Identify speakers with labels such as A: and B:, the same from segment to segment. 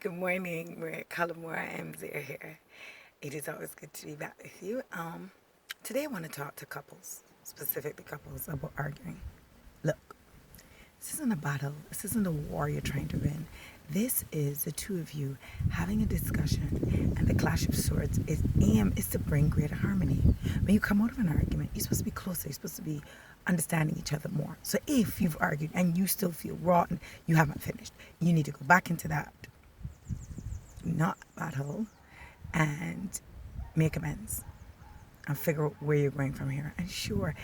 A: Good morning, Maria Cullimore. I'm Zia here. It is always good to be back with you. Today I want to talk to couples, specifically couples, about arguing. Look, this isn't a battle. This isn't a war you're trying to win. This is the two of you having a discussion, and the clash of swords is aim is to bring greater harmony. When you come out of an argument, you're supposed to be closer. You're supposed to be understanding each other more. So if you've argued and you still feel rotten, you haven't finished. You need to go back into that not battle and make amends and figure out where you're going from here. And sure,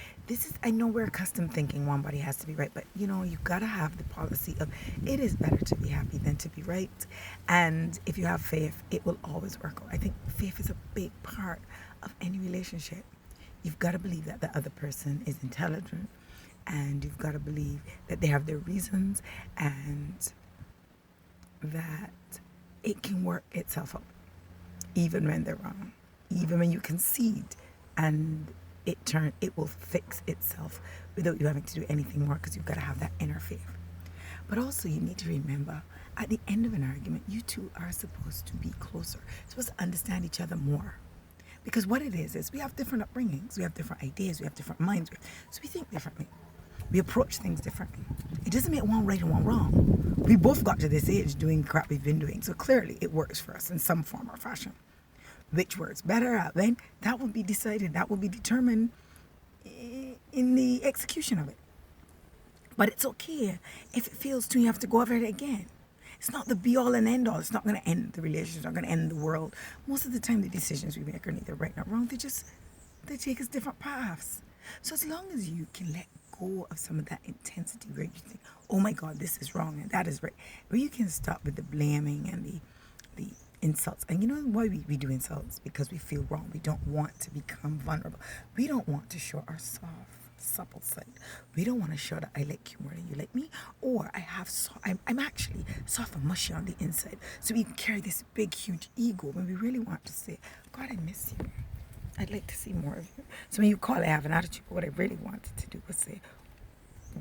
A: I know we're accustomed thinking one body has to be right, but you gotta have the policy of it is better to be happy than to be right. And if you have faith, it will always work out. I think faith is a big part of any relationship. You've got to believe that the other person is intelligent, and you've got to believe that they have their reasons, and that it can work itself out, even when they're wrong, even when you concede, and it will fix itself without you having to do anything more, because you've got to have that inner faith. But also, you need to remember, at the end of an argument, you two are supposed to be closer, supposed to understand each other more. Because what it is we have different upbringings, we have different ideas, we have different minds, so we think differently. We approach things differently. It doesn't make one right and one wrong. We both got to this age doing the crap we've been doing, so clearly it works for us in some form or fashion. Which works better at when, that will be decided, that will be determined in the execution of it. But it's okay if it fails to, you have to go over it again. It's not the be all and end all. It's not going to end the relationship. It's not going to end the world. Most of the time, the decisions we make are neither right nor wrong. They take us different paths. So as long as you can let go of some of that intensity where you think, oh my God, this is wrong and that is right, where you can stop with the blaming and the insults. And you know why we do insults? Because we feel wrong. We don't want to become vulnerable. We don't want to show our supple side. We don't want to show that I like you more than you like me, or I'm actually soft and mushy on the inside. So we carry this big, huge ego when we really want to say, God, I miss you. I'd like to see more of you. So when you call, I have an attitude. But what I really wanted to do was say,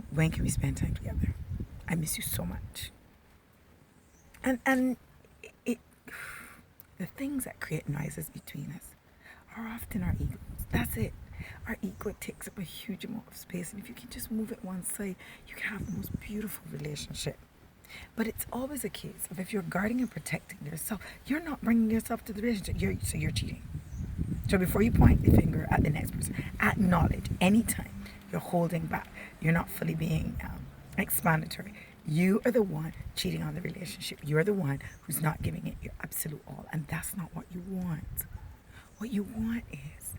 A: when can we spend time together? I miss you so much. And the things that create noises between us are often our egos. That's it. Our ego takes up a huge amount of space, and if you can just move it one side, you can have the most beautiful relationship. But it's always a case of if you're guarding and protecting yourself, you're not bringing yourself to the relationship. So you're cheating. So before you point the finger at the next person, acknowledge anytime you're holding back, you're not fully being explanatory. You are the one cheating on the relationship. You're the one who's not giving it your absolute all, and that's not what you want. What you want is,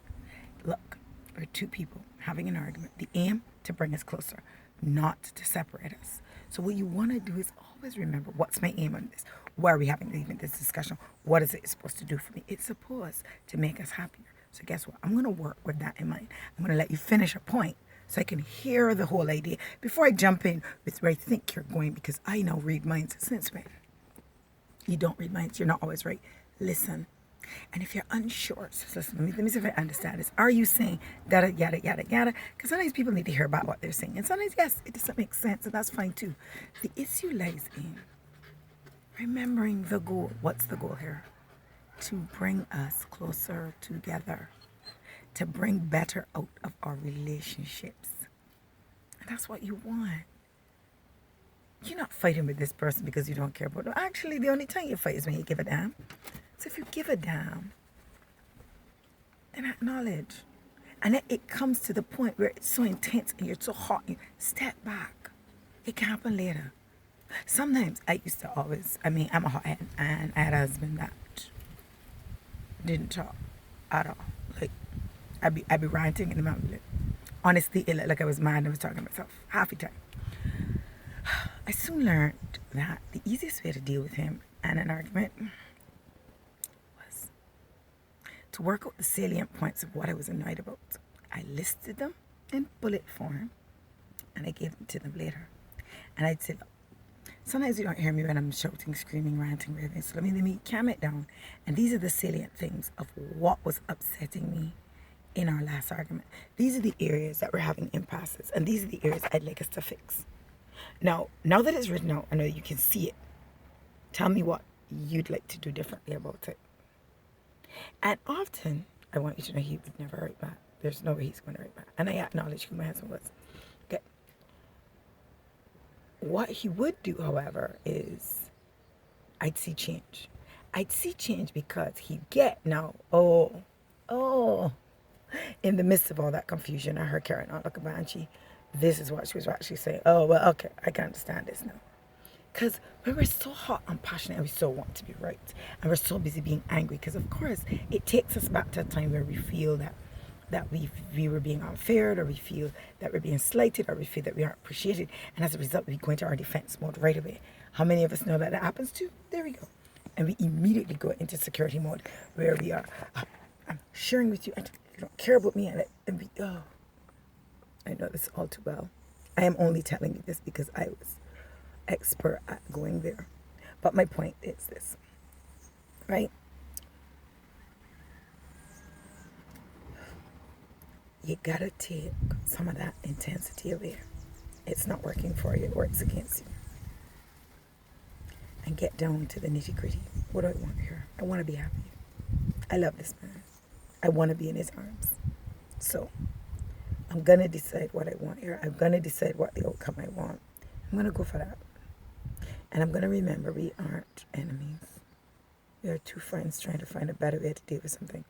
A: look, we're two people having an argument. The aim to bring us closer, not to separate us. So what you want to do is always remember, what's my aim on this? Why are we having even this discussion? What is it supposed to do for me? It's supposed to make us happier. So guess what? I'm going to work with that in mind. I'm going to let you finish a point so I can hear the whole idea before I jump in with where I think you're going, because I now read minds. Since when? You don't read minds. You're not always right. Listen. And if you're unsure, so listen, let me see if I understand this. Are you saying yada, yada, yada, yada? Because sometimes people need to hear about what they're saying. And sometimes, yes, it doesn't make sense, and that's fine too. The issue lies in remembering the goal. What's the goal here? To bring us closer together. To bring better out of our relationships. And that's what you want. You're not fighting with this person because you don't care about them. Actually, the only time you fight is when you give a damn. So if you give a damn, then acknowledge. And it comes to the point where it's so intense and you're so hot, you step back. It can happen later. Sometimes I'm a hothead, and I had a husband that didn't talk at all. Like, I'd be ranting in the mountain. Honestly, it looked like I was mad and I was talking to myself half the time. I soon learned that the easiest way to deal with him and an argument was to work out the salient points of what I was annoyed about. I listed them in bullet form and I gave them to them later. And I'd say, look, sometimes you don't hear me when I'm shouting, screaming, ranting, raving. So let me calm it down. And these are the salient things of what was upsetting me in our last argument. These are the areas that we're having impasses, and these are the areas I'd like us to fix. Now that it's written out, I know you can see it. Tell me what you'd like to do differently about it. And often, I want you to know he would never write back. There's no way he's going to write back. And I acknowledge who my husband was. Okay. What he would do, however, is I'd see change. I'd see change because he'd get now, oh, in the midst of all that confusion, I heard Karen on like a banshee. This is what she was actually saying. Oh, well, okay, I can understand this now. Because when we're so hot and passionate and we so want to be right, and we're so busy being angry, because of course it takes us back to a time where we feel that we were being unfair, or we feel that we're being slighted, or we feel that we aren't appreciated, and as a result we go into our defense mode right away. How many of us know that happens too? There we go. And we immediately go into security mode where we are, I'm sharing with you, and you don't care about me, and we, I know this all too well. I am only telling you this because I was expert at going there. But my point is this, right? You gotta take some of that intensity away. It's not working for you, it works against you. And get down to the nitty gritty. What do I want here? I want to be happy. I love this man. I want to be in his arms. So I'm gonna decide what I want here. I'm gonna decide what the outcome I want. I'm gonna go for that. And I'm gonna remember we aren't enemies. We are two friends trying to find a better way to deal with something.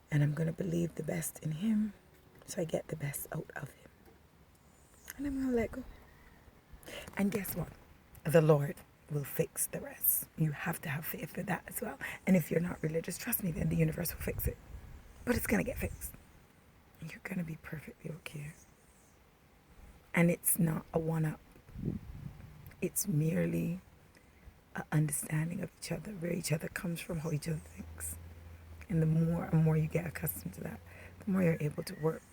A: And I'm gonna believe the best in him so I get the best out of him. And I'm gonna let go. And guess what? The Lord will fix the rest. You have to have faith for that as well. And if you're not religious, trust me, then the universe will fix it. But it's gonna get fixed. You're gonna be perfectly okay. And it's not a one-up. It's merely an understanding of each other, where each other comes from, how each other thinks. And the more and more you get accustomed to that, the more you're able to work